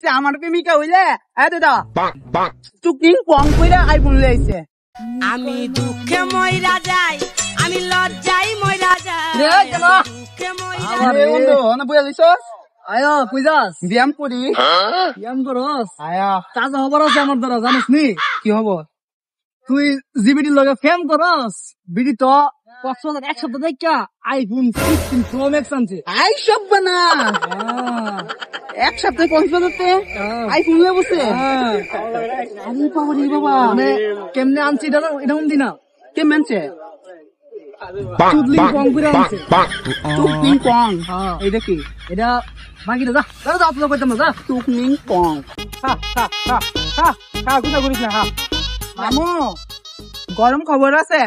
আমার প্রেমিকা হইলে দাদা চুকিং কম কইরা আইফোন লইছে। আমি দুঃখে মইরা যাই, আমি লজ্জাই মইরা যাই। দুঃখে মইরা আরে বন্ধু না বুঝা দিছস আয়া কইজাস ব্যায়াম করি ব্যায়াম করস আয়া কাজ খবর আছে আমার দ্বারা জানিস নি কি হবো তুই জিবিটির লগে ফেম করস বিডি তো কক্সবাজার এক সপ্তাহ দেখা আইফোন 16 প্রো ম্যাক্স আনছে। আই সব বানা এক সপ্তাহে পৌঁছতে আইফোন লয়ে বসে আরে বাবা রে বাবা মানে কেমনে আনছি এটা এরকম দিনা কে মানছে চুদলিং কম করে আনছে। চুকিং কম হ্যাঁ। এইটা কি এটা বাকিটা যা যা আপলোড করতাম না যা চুকিং কম গুনা করিস না মামু গরম খবর আছে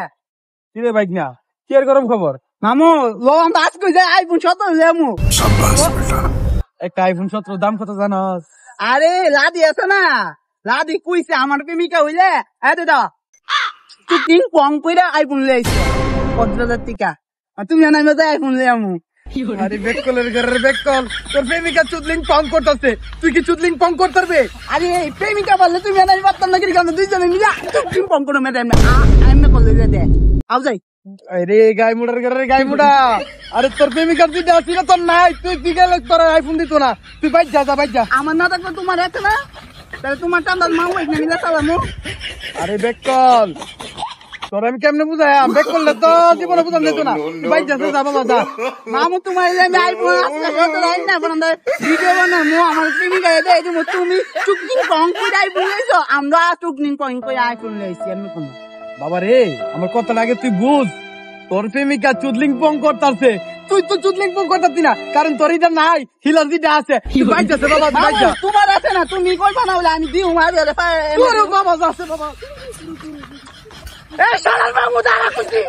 কি রে বাইক না কি আর গরম খবর মামু লো আমরা আজকে যাই আইফোন 17 লেমু একটা আইফোন 17 দাম কত জানোস? আরে লাদি আছে না লাদি কইছে আমার প্রেমিকা হইলে দাদা চুকিং কম কইরা আইফোন লইছে 50,000 টাকা আর তুমি জানাই মতো আইফোন লেমু আরে বেককলের ঘরের বেককল তোর প্রেমিকা চুদলিং পং করতেছে তুই কি চুদলিং পং করতে পারবে? আরে প্রেমিকা বললে তুমি জানাই পারতাম না কি আমরা দুইজনে মিলে চুকিং কম করে মেরে এমনি করলে দে আও যাই আরে গাই মুড়ার ঘরের গাই মুড়া আরে তোর প্রেমিকার যদি আসি না তোর নাই তুই কি গেলে তোর আইফোন দিত না তুই বাইক যা যা বাইক যা। আমার না থাকলে তোমার আছে না তাহলে তোমার টান্দার মামু এখানে মিলে চালামু আরে বেককল তোর আমি কেমনে বুঝাই বেক করলে তো জীবনে বুঝান দিত না তুই বাইক যা যা বাবা যা। মামু তোমার আমি আইফোন আসলে কত রাই না বন্ধ ভিডিও বানামু আমার প্রেমিকা এদে এই তুমি চুকিং কম করে আইফোন লইছো আমরা চুকিং কম করে আইফোন লইছি আমি কোন বাবা রে আমার কথা লাগে তুই বুঝ তোর প্রেমিকা চুদলিং পং করতেছে তুই তো চুদলিং পং করতাছি না কারণ তোর এটা নাই হিলার যেটা আছে তুই বাইক যাচ্ছে বাবা বাইক যা। তোমার আছে না তুমি কই বানাওলে আমি দিও মারি আরে তোর বাবা যাচ্ছে বাবা এ শালার মামু দাঁড়া খুশি